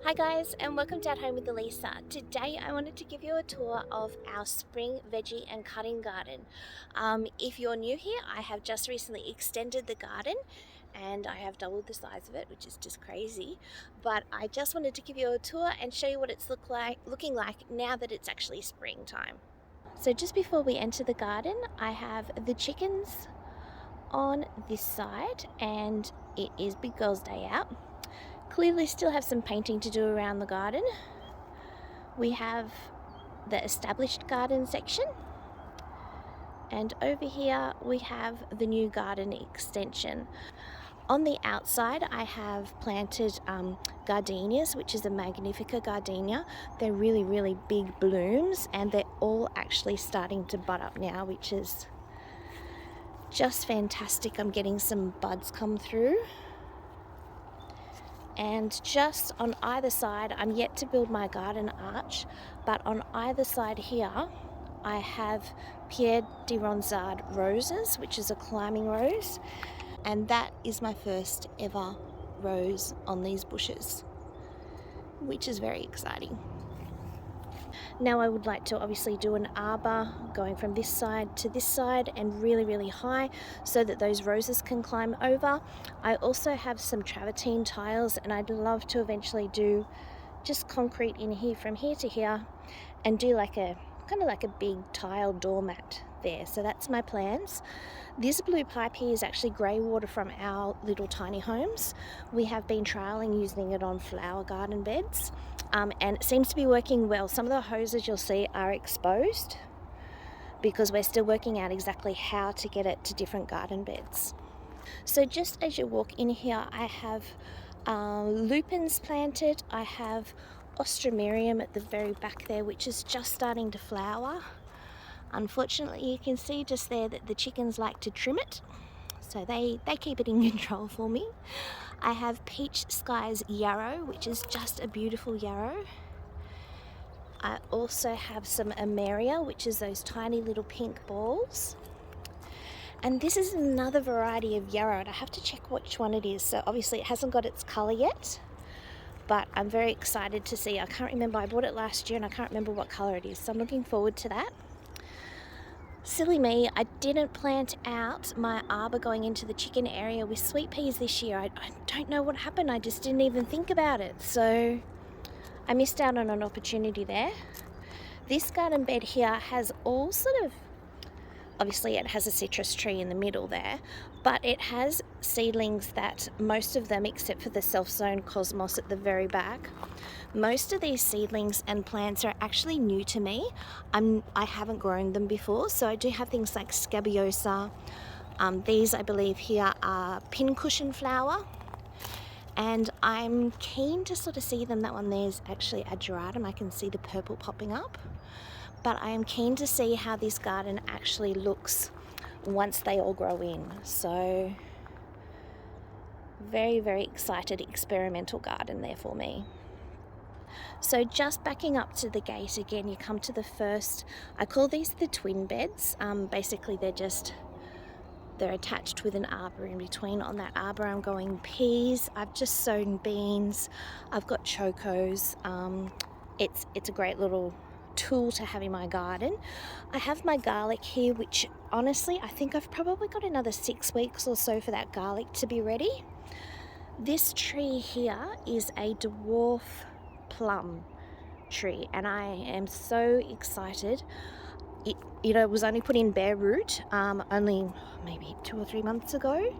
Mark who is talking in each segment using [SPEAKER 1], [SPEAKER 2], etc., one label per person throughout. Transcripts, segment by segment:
[SPEAKER 1] Hi guys, and welcome to At Home with Elisa. Today I wanted to give you a tour of our spring veggie and cutting garden. If you're new here, I have just recently extended the garden and I have doubled the size of it, which is just crazy. But I just wanted to give you a tour and show you what it's looking like now that it's actually springtime. So just before we enter the garden, I have the chickens on this side and it is Big Girls Day out. Clearly still have some painting to do around the garden. We have the established garden section, and over here we have the new garden extension. On the outside I have planted gardenias, which is a Magnifica gardenia. They're really big blooms and they're all actually starting to bud up now, which is just fantastic. I'm getting some buds come through. And just on either side, I'm yet to build my garden arch, but on either side here I have Pierre de Ronsard roses, which is a climbing rose, and that is my first ever rose on these bushes, which is very exciting. Now I would like to obviously do an arbor going from this side to this side and really high so that those roses can climb over. I also have some travertine tiles and I'd love to eventually do just concrete in here from here to here and do like a kind of like a big tile doormat there. So that's my plans. This blue pipe here is actually grey water from our little tiny homes. We have been trialling using it on flower garden beds. And it seems to be working well. Some of the hoses you'll see are exposed because we're still working out exactly how to get it to different garden beds. So just as you walk in here, I have lupins planted. I have ostromerium at the very back there, which is just starting to flower. Unfortunately, you can see just there that the chickens like to trim it, so they keep it in control for me. I have Peach Skies yarrow, which is just a beautiful yarrow. I also have some Ameria, which is those tiny little pink balls. And this is another variety of yarrow, and I have to check which one it is. So obviously it hasn't got its colour yet, but I'm very excited to see. I can't remember, I bought it last year and I can't remember what colour it is, so I'm looking forward to that. Silly me, I didn't plant out my arbor going into the chicken area with sweet peas this year. I don't know what happened, I just didn't even think about it. So I missed out on an opportunity there. This garden bed here has all sort of, obviously it has a citrus tree in the middle there, but it has seedlings that most of them, except for the self-sown cosmos at the very back, most of these seedlings and plants are actually new to me. I haven't grown them before, so I do have things like scabiosa. These I believe here are pincushion flower, and I'm keen to sort of see them. That one there's actually ageratum. I can see the purple popping up. But I am keen to see how this garden actually looks once they all grow in. So very excited experimental garden there for me. So just backing up to the gate again, you come to the first, I call these the twin beds. Basically they're attached with an arbor in between. On that arbor I'm going peas, I've just sown beans, I've got chocos. It's a great little tool to have in my garden. I have my garlic here, which honestly I think I've probably got another 6 weeks or so for that garlic to be ready. This tree here is a dwarf plum tree and I am so excited. It was only put in bare root only maybe 2 or 3 months ago,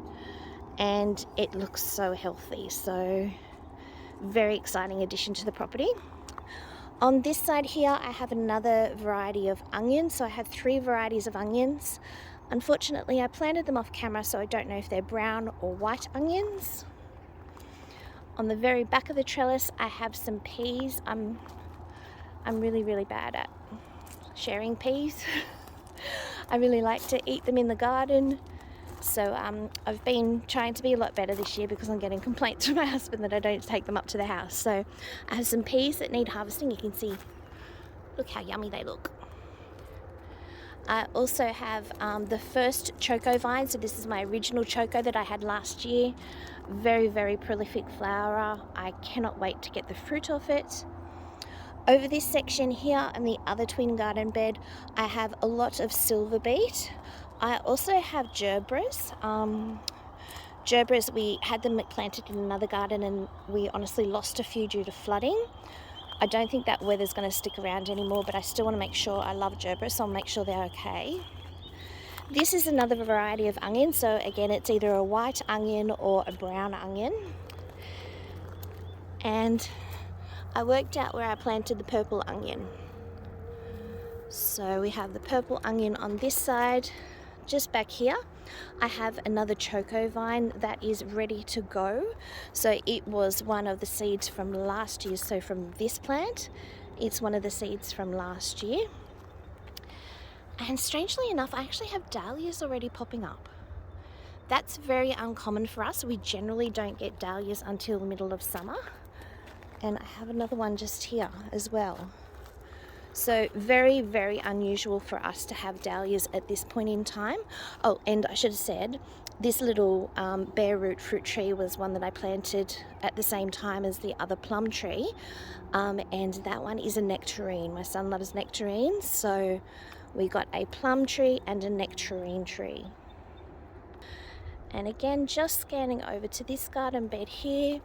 [SPEAKER 1] and it looks so healthy. So very exciting addition to the property. On this side here I have another variety of onions, so I have 3 varieties of onions. Unfortunately I planted them off camera, so I don't know if they're brown or white onions. On the very back of the trellis I have some peas. I'm really bad at sharing peas. I really like to eat them in the garden. So I've been trying to be a lot better this year because I'm getting complaints from my husband that I don't take them up to the house. So I have some peas that need harvesting. You can see, look how yummy they look. I also have the first choco vine. So this is my original choco that I had last year. Very, very prolific flowerer. I cannot wait to get the fruit off it. Over this section here and the other twin garden bed, I have a lot of silver beet. I also have gerbras. Gerbras, we had them planted in another garden and we honestly lost a few due to flooding. I don't think that weather's going to stick around anymore, but I still want to make sure. I love gerbera, so I'll make sure they're okay. This is another variety of onion, so again it's either a white onion or a brown onion. And I worked out where I planted the purple onion. So we have the purple onion on this side. Just back here I have another choco vine that is ready to go. So it was one of the seeds from last year. So from this plant, it's one of the seeds from last year. And strangely enough, I actually have dahlias already popping up. That's very uncommon for us. We generally don't get dahlias until the middle of summer. And I have another one just here as well. So very, very unusual for us to have dahlias at this point in time. Oh, and I should have said, this little bare root fruit tree was one that I planted at the same time as the other plum tree. And that one is a nectarine. My son loves nectarines, so we got a plum tree and a nectarine tree. And again, just scanning over to this garden bed here.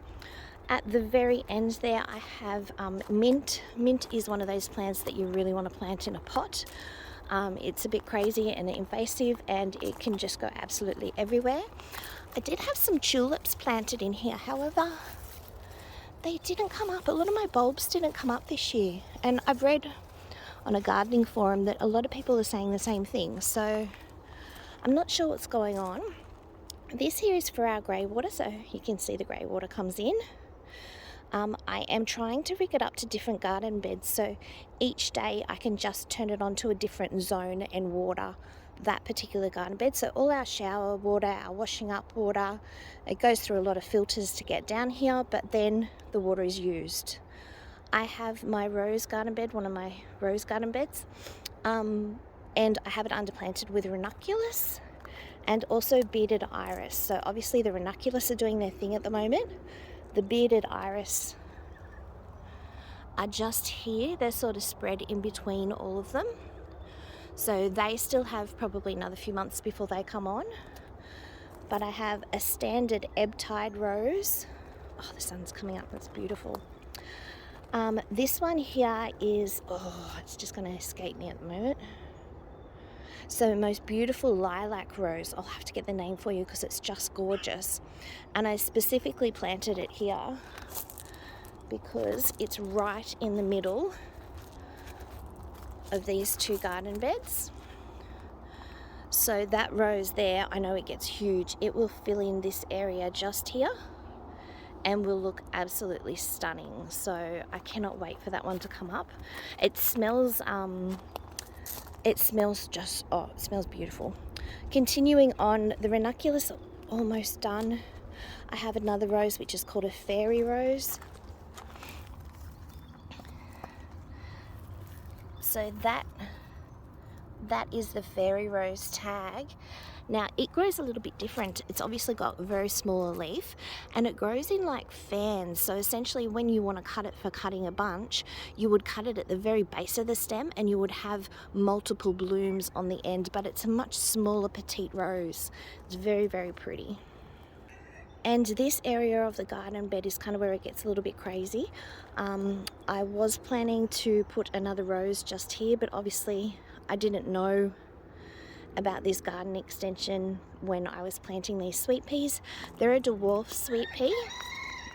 [SPEAKER 1] At the very end there, I have mint. Mint is one of those plants that you really want to plant in a pot. It's a bit crazy and invasive, and it can just go absolutely everywhere. I did have some tulips planted in here, however, they didn't come up. A lot of my bulbs didn't come up this year, and I've read on a gardening forum that a lot of people are saying the same thing, so I'm not sure what's going on. This here is for our grey water, so you can see the grey water comes in. I am trying to rig it up to different garden beds, so each day I can just turn it on to a different zone and water that particular garden bed. So all our shower water, our washing up water, it goes through a lot of filters to get down here, but then the water is used. I have my rose garden bed, one of my rose garden beds, and I have it underplanted with ranunculus and also bearded iris. So obviously the ranunculus are doing their thing at the moment. The bearded iris are just here. They're sort of spread in between all of them. So they still have probably another few months before they come on. But I have a standard ebb tide rose. Oh, the sun's coming up. That's beautiful. This one here is, it's just going to escape me at the moment. So most beautiful lilac rose. I'll have to get the name for you because it's just gorgeous. And I specifically planted it here because it's right in the middle of these two garden beds. So that rose there, I know it gets huge. It will fill in this area just here and will look absolutely stunning. So I cannot wait for that one to come up. It smells it smells beautiful. Continuing on, the ranunculus almost done. I have another rose which is called a fairy rose. So that is the fairy rose tag. Now it grows a little bit different. It's obviously got a very small leaf and it grows in like fans. So essentially when you want to cut it for cutting a bunch, you would cut it at the very base of the stem and you would have multiple blooms on the end, but it's a much smaller petite rose. It's very, very pretty. And this area of the garden bed is kind of where it gets a little bit crazy. I was planning to put another rose just here, but obviously I didn't know about this garden extension when I was planting these sweet peas. They're a dwarf sweet pea.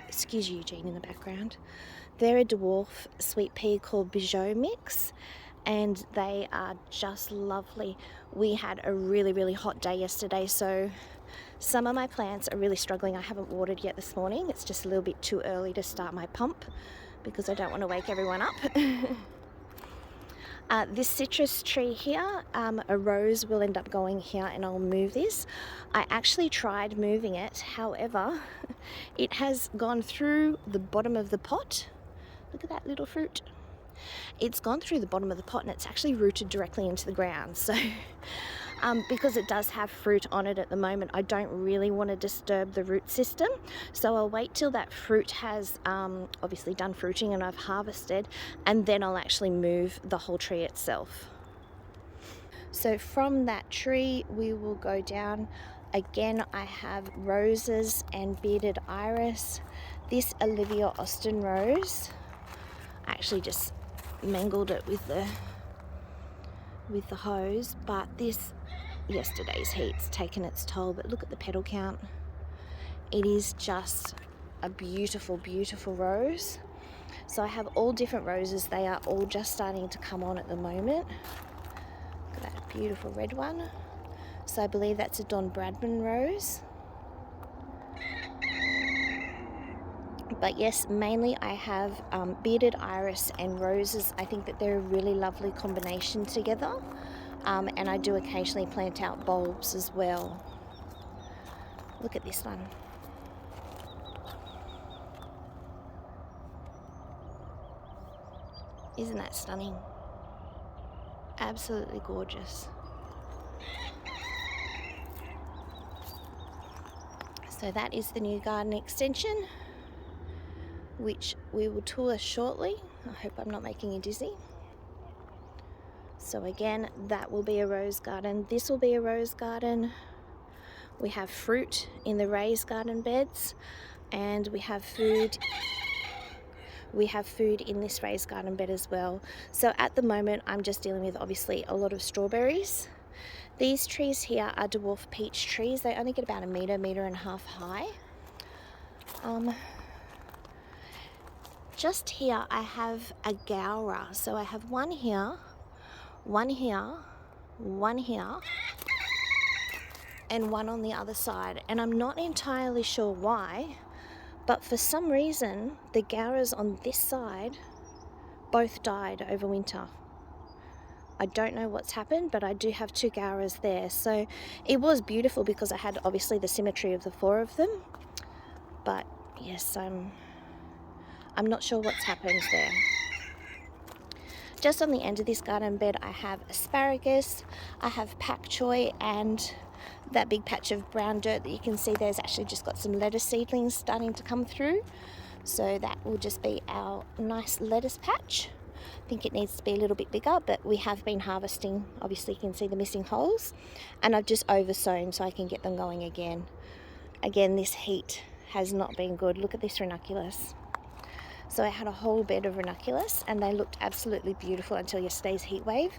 [SPEAKER 1] Excuse Eugene in the background. They're a dwarf sweet pea called Bijou Mix, and they are just lovely. We had a really, really hot day yesterday, so some of my plants are really struggling. I haven't watered yet this morning. It's just a little bit too early to start my pump because I don't want to wake everyone up. This citrus tree here, a rose will end up going here and I'll move this. I actually tried moving it, however, it has gone through the bottom of the pot. Look at that little fruit. it's gone through the bottom of the pot and it's actually rooted directly into the ground. So because it does have fruit on it at the moment, I don't really want to disturb the root system. So I'll wait till that fruit has obviously done fruiting and I've harvested, and then I'll actually move the whole tree itself. So from that tree we will go down. Again, I have roses and bearded iris. This Olivia Austin rose, I actually just mangled it with the hose, but this yesterday's heat's taken its toll. But look at the petal count. It is just a beautiful, beautiful rose. So I have all different roses. They are all just starting to come on at the moment. Look at that beautiful red one. So I believe that's a Don Bradman rose. But yes, mainly I have bearded iris and roses. I think that they're a really lovely combination together. And I do occasionally plant out bulbs as well. Look at this one. Isn't that stunning? Absolutely gorgeous. So that is the new garden extension, which we will tour shortly. I hope I'm not making you dizzy. So again, that will be a rose garden. This will be a rose garden. We have fruit in the raised garden beds, and we have food. We have food in this raised garden bed as well. So at the moment, I'm just dealing with obviously a lot of strawberries. These trees here are dwarf peach trees. They only get about a metre, metre and a half high. Just here I have a gaura. So I have one here, one here, one here, and one on the other side. And I'm not entirely sure why, but for some reason the gauras on this side both died over winter. I don't know what's happened, but I do have two gauras there. So it was beautiful because I had obviously the symmetry of the four of them. But yes, I'm not sure what's happened there. Just on the end of this garden bed, I have asparagus, I have pak choi, and that big patch of brown dirt that you can see there's actually just got some lettuce seedlings starting to come through. So that will just be our nice lettuce patch. I think it needs to be a little bit bigger, but we have been harvesting. Obviously you can see the missing holes, and I've just oversown so I can get them going again. Again, this heat has not been good. Look at this ranunculus. So I had a whole bed of ranunculus and they looked absolutely beautiful until yesterday's heat wave.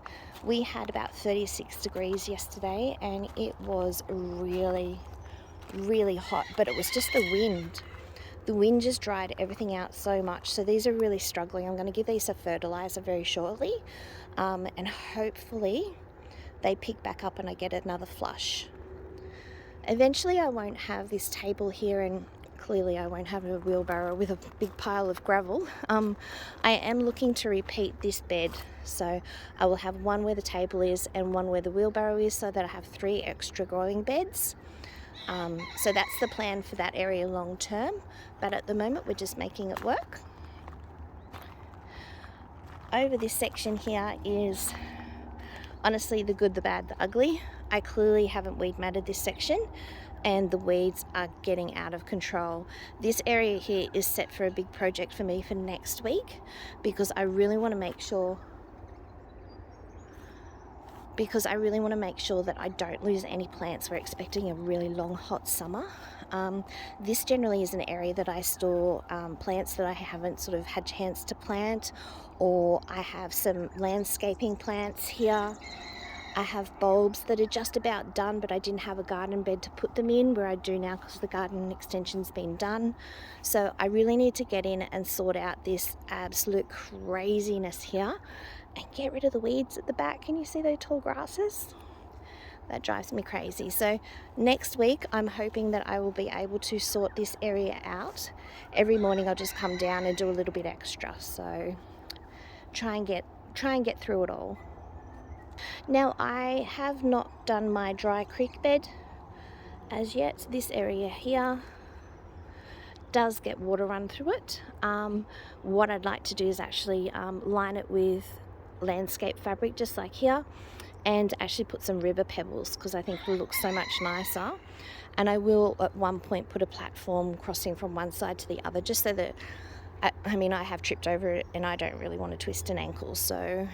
[SPEAKER 1] We had about 36 degrees yesterday and it was really, really hot, but it was just the wind. The wind just dried everything out so much. So these are really struggling. I'm going to give these a fertilizer very shortly, and hopefully they pick back up and I get another flush. Eventually I won't have this table here, and clearly I won't have a wheelbarrow with a big pile of gravel. I am looking to repeat this bed. So I will have one where the table is and one where the wheelbarrow is, so that I have 3 extra growing beds. So that's the plan for that area long term, but at the moment we're just making it work. Over this section here is honestly the good, the bad, the ugly. I clearly haven't weed matted this section and the weeds are getting out of control. This area here is set for a big project for me for next week because I really want to make sure that I don't lose any plants. We're expecting a really long hot summer. This generally is an area that I store plants that I haven't sort of had chance to plant, or I have some landscaping plants here. I have bulbs that are just about done, but I didn't have a garden bed to put them in, where I do now because the garden extension's been done. So I really need to get in and sort out this absolute craziness here and get rid of the weeds at the back. Can you see those tall grasses? That drives me crazy. So next week I'm hoping that I will be able to sort this area out. Every morning I'll just come down and do a little bit extra. So try and get through it all. Now I have not done my dry creek bed as yet. This area here does get water run through it. What I'd like to do is actually line it with landscape fabric, just like here, and actually put some river pebbles, because I think it will look so much nicer. And I will at one point put a platform crossing from one side to the other, just so that, I mean, I have tripped over it and I don't really want to twist an ankle, so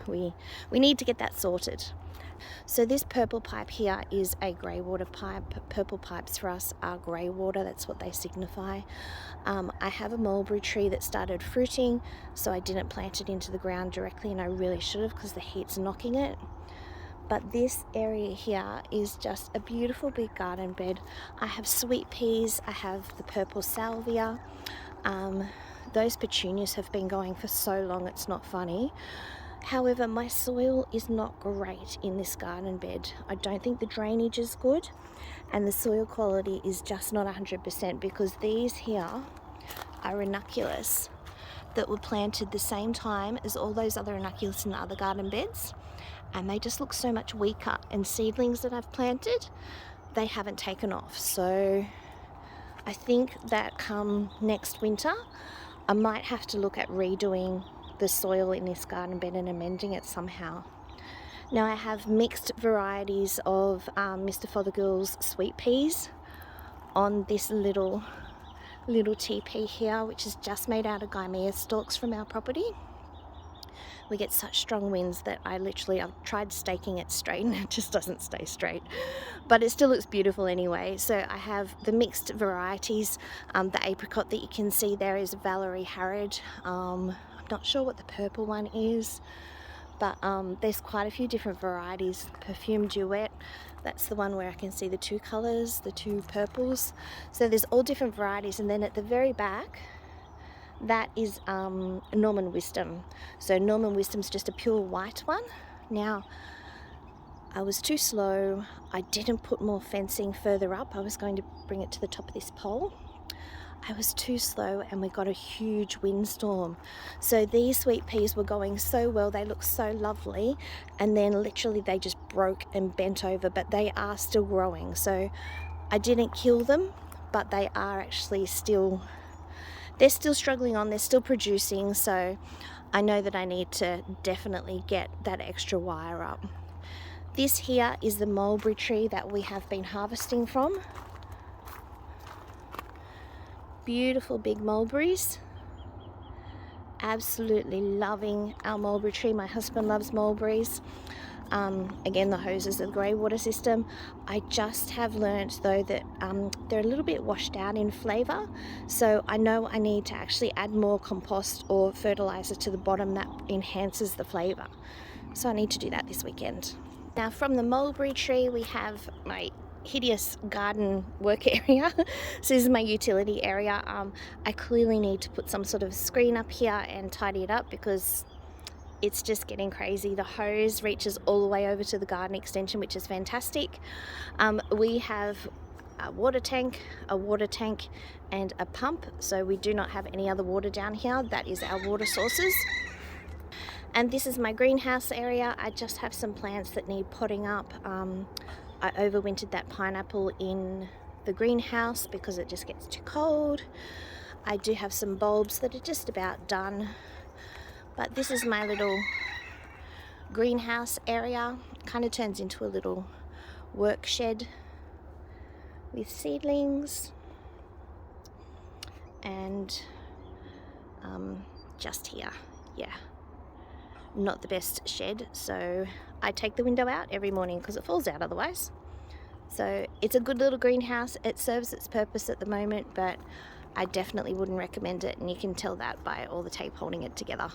[SPEAKER 1] we need to get that sorted. So this purple pipe here is a grey water pipe. Purple pipes for us are grey water, that's what they signify. I have a mulberry tree that started fruiting, so I didn't plant it into the ground directly, and I really should have, because the heat's knocking it. But this area here is just a beautiful big garden bed. I have sweet peas, I have the purple salvia. Those petunias have been going for so long, it's not funny. However, my soil is not great in this garden bed. I don't think the drainage is good, and the soil quality is just not 100%, because these here are ranunculus that were planted the same time as all those other ranunculus in the other garden beds, and they just look so much weaker. And seedlings that I've planted, they haven't taken off. So I think that come next winter, I might have to look at redoing the soil in this garden bed and amending it somehow. Now I have mixed varieties of Mr. Fothergill's sweet peas on this little teepee here, which is just made out of Guimea stalks from our property. We get such strong winds that I've tried staking it straight and it just doesn't stay straight, but it still looks beautiful anyway. So I have the mixed varieties. The apricot that you can see there is Valerie Harrod. I'm not sure what the purple one is, but there's quite a few different varieties. Perfume Duet, that's the one where I can see the two colours, the two purples. So there's all different varieties, and then at the very back, that is Norman Wisdom. So Norman Wisdom's just a pure white one. Now, I was too slow. I didn't put more fencing further up. I was going to bring it to the top of this pole. I was too slow, and we got a huge windstorm. So these sweet peas were going so well, they looked so lovely, and then literally they just broke and bent over, but they are still growing. So I didn't kill them, but they are actually still, they're still struggling on, they're still producing. So I know that I need to definitely get that extra wire up. This here is the mulberry tree that we have been harvesting from. Beautiful big mulberries. Absolutely loving our mulberry tree. My husband loves mulberries. Again, the hoses of the grey water system. I just have learnt though that they're a little bit washed out in flavour, so I know I need to actually add more compost or fertiliser to the bottom that enhances the flavour. So I need to do that this weekend. Now from the mulberry tree we have my hideous garden work area. So this is my utility area. I clearly need to put some sort of screen up here and tidy it up, because it's just getting crazy. The hose reaches all the way over to the garden extension, which is fantastic. We have a water tank, and a pump, so we do not have any other water down here. That is our water sources. And this is my greenhouse area. I just have some plants that need potting up. I overwintered that pineapple in the greenhouse because it just gets too cold. I do have some bulbs that are just about done. But this is my little greenhouse area. Kind of turns into a little work shed with seedlings. And just here, yeah. Not the best shed, so I take the window out every morning because it falls out otherwise. So it's a good little greenhouse. It serves its purpose at the moment, but I definitely wouldn't recommend it, and you can tell that by all the tape holding it together.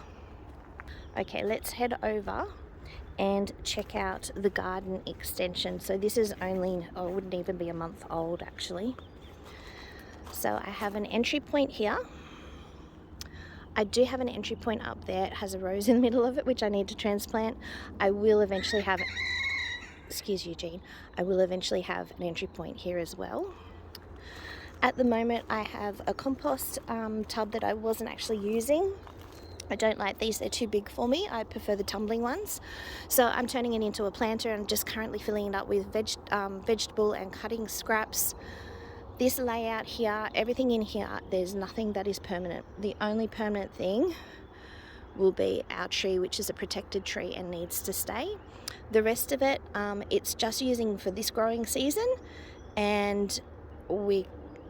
[SPEAKER 1] Okay, let's head over and check out the garden extension. So this is only, oh, it wouldn't even be a month old actually. So I have an entry point here. I do have an entry point up there. It has a rose in the middle of it, which I need to transplant. I will eventually have, excuse Eugene, I will eventually have an entry point here as well. At the moment I have a compost tub that I wasn't actually using. I don't like these, they're too big for me. I prefer the tumbling ones. So I'm turning it into a planter. I'm just currently filling it up with vegetable and cutting scraps. This layout here, everything in here, there's nothing that is permanent. The only permanent thing will be our tree, which is a protected tree and needs to stay. The rest of it, it's just using for this growing season, and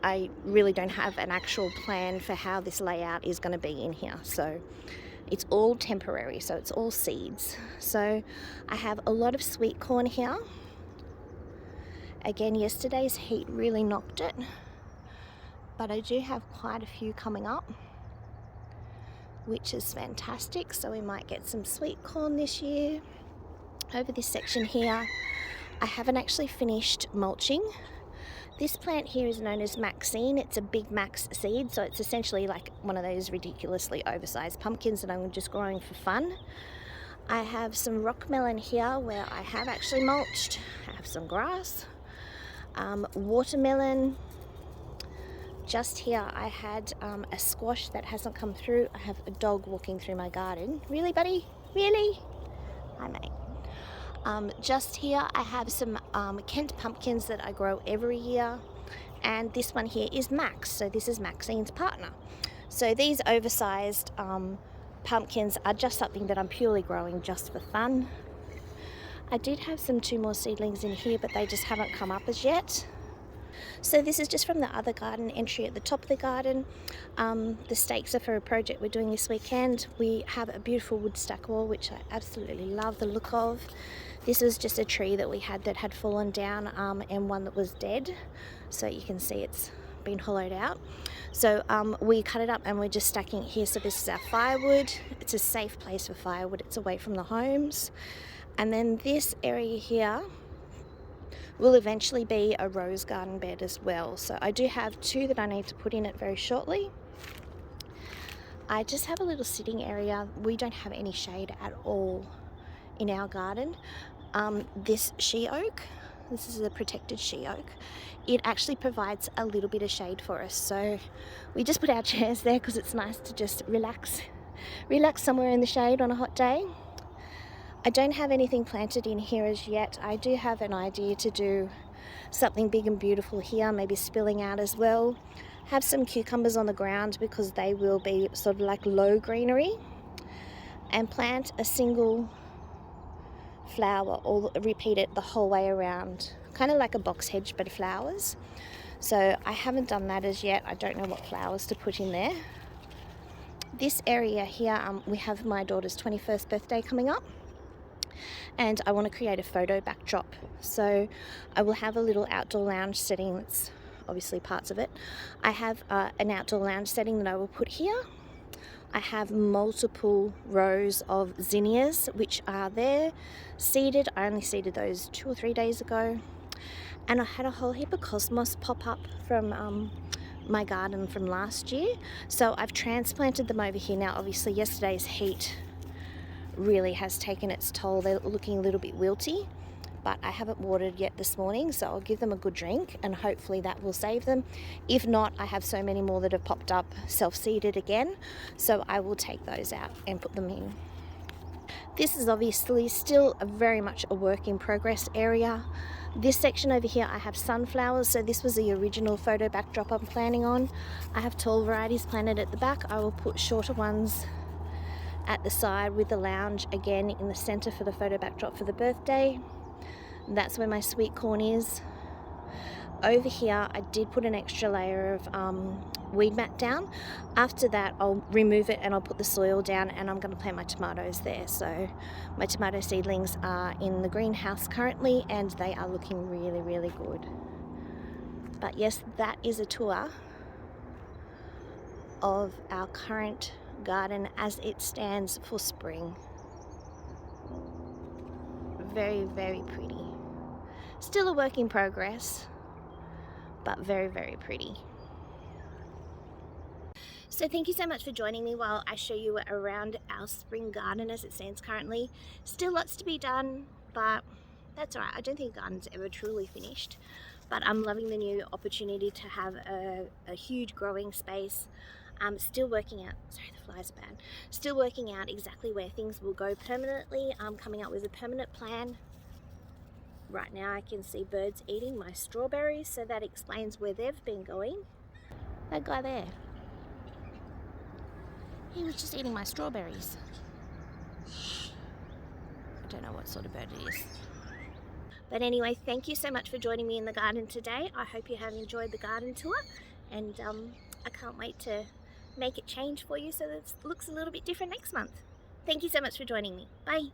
[SPEAKER 1] I really don't have an actual plan for how this layout is going to be in here. So it's all temporary, so it's all seeds. So I have a lot of sweet corn here. Again, yesterday's heat really knocked it, but I do have quite a few coming up, which is fantastic. So we might get some sweet corn this year. Over this section here, I haven't actually finished mulching. This plant here is known as Maxine. It's a big max seed, so it's essentially like one of those ridiculously oversized pumpkins that I'm just growing for fun. I have some rock melon here where I have actually mulched. I have some grass. Watermelon. Just here I had a squash that hasn't come through. I have a dog walking through my garden. Really, buddy? Really? Hi, mate. Just here I have some Kent pumpkins that I grow every year, and this one here is Max, so this is Maxine's partner. So these oversized pumpkins are just something that I'm purely growing just for fun. I did have two more seedlings in here, but they just haven't come up as yet. So this is just from the other garden entry at the top of the garden. The stakes are for a project we're doing this weekend. We have a beautiful wood stack wall, which I absolutely love the look of. This was just a tree that we had that had fallen down, and one that was dead. So you can see it's been hollowed out. So we cut it up and we're just stacking it here. So this is our firewood. It's a safe place for firewood. It's away from the homes. And then this area here will eventually be a rose garden bed as well. So I do have 2 that I need to put in it very shortly. I just have a little sitting area. We don't have any shade at all in our garden. This she oak, this is a protected she oak, it actually provides a little bit of shade for us. So we just put our chairs there because it's nice to just relax somewhere in the shade on a hot day. I don't have anything planted in here as yet. I do have an idea to do something big and beautiful here, maybe spilling out as well. Have some cucumbers on the ground because they will be sort of like low greenery, and plant a single flower or repeat it the whole way around, kind of like a box hedge but flowers. So I haven't done that as yet. I don't know what flowers to put in there. This area here, we have my daughter's 21st birthday coming up, and I want to create a photo backdrop. So I will have a little outdoor lounge setting. That's obviously parts of it. I have an outdoor lounge setting that I will put here. I have multiple rows of zinnias which are there seeded. I only seeded those 2 or 3 days ago, and I had a whole heap of cosmos pop up from my garden from last year, so I've transplanted them over here. Now obviously yesterday's heat really has taken its toll. They're looking a little bit wilty, but I haven't watered yet this morning, so I'll give them a good drink and hopefully that will save them. If not, I have so many more that have popped up self-seeded again, so I will take those out and put them in. This is obviously still very much a work in progress area. This section over here I have sunflowers, so this was the original photo backdrop I'm planning on. I have tall varieties planted at the back. I will put shorter ones at the side with the lounge again in the center for the photo backdrop for the birthday. That's where my sweet corn is. Over here I did put an extra layer of weed mat down. After that I'll remove it and I'll put the soil down, and I'm going to plant my tomatoes there. So my tomato seedlings are in the greenhouse currently and they are looking really, really good. But yes, that is a tour of our current garden as it stands for spring. Very, very pretty. Still a work in progress, but very, very pretty. So thank you so much for joining me while I show you around our spring garden as it stands currently. Still lots to be done, but that's alright. I don't think the garden's ever truly finished, but I'm loving the new opportunity to have a huge growing space. Still working out, sorry the flies are bad, still working out exactly where things will go permanently. I'm coming up with a permanent plan. Right now I can see birds eating my strawberries, so that explains where they've been going. That guy there, he was just eating my strawberries. I don't know what sort of bird it is. But anyway, thank you so much for joining me in the garden today. I hope you have enjoyed the garden tour, and I can't wait to make it change for you so that it looks a little bit different next month. Thank you so much for joining me. Bye.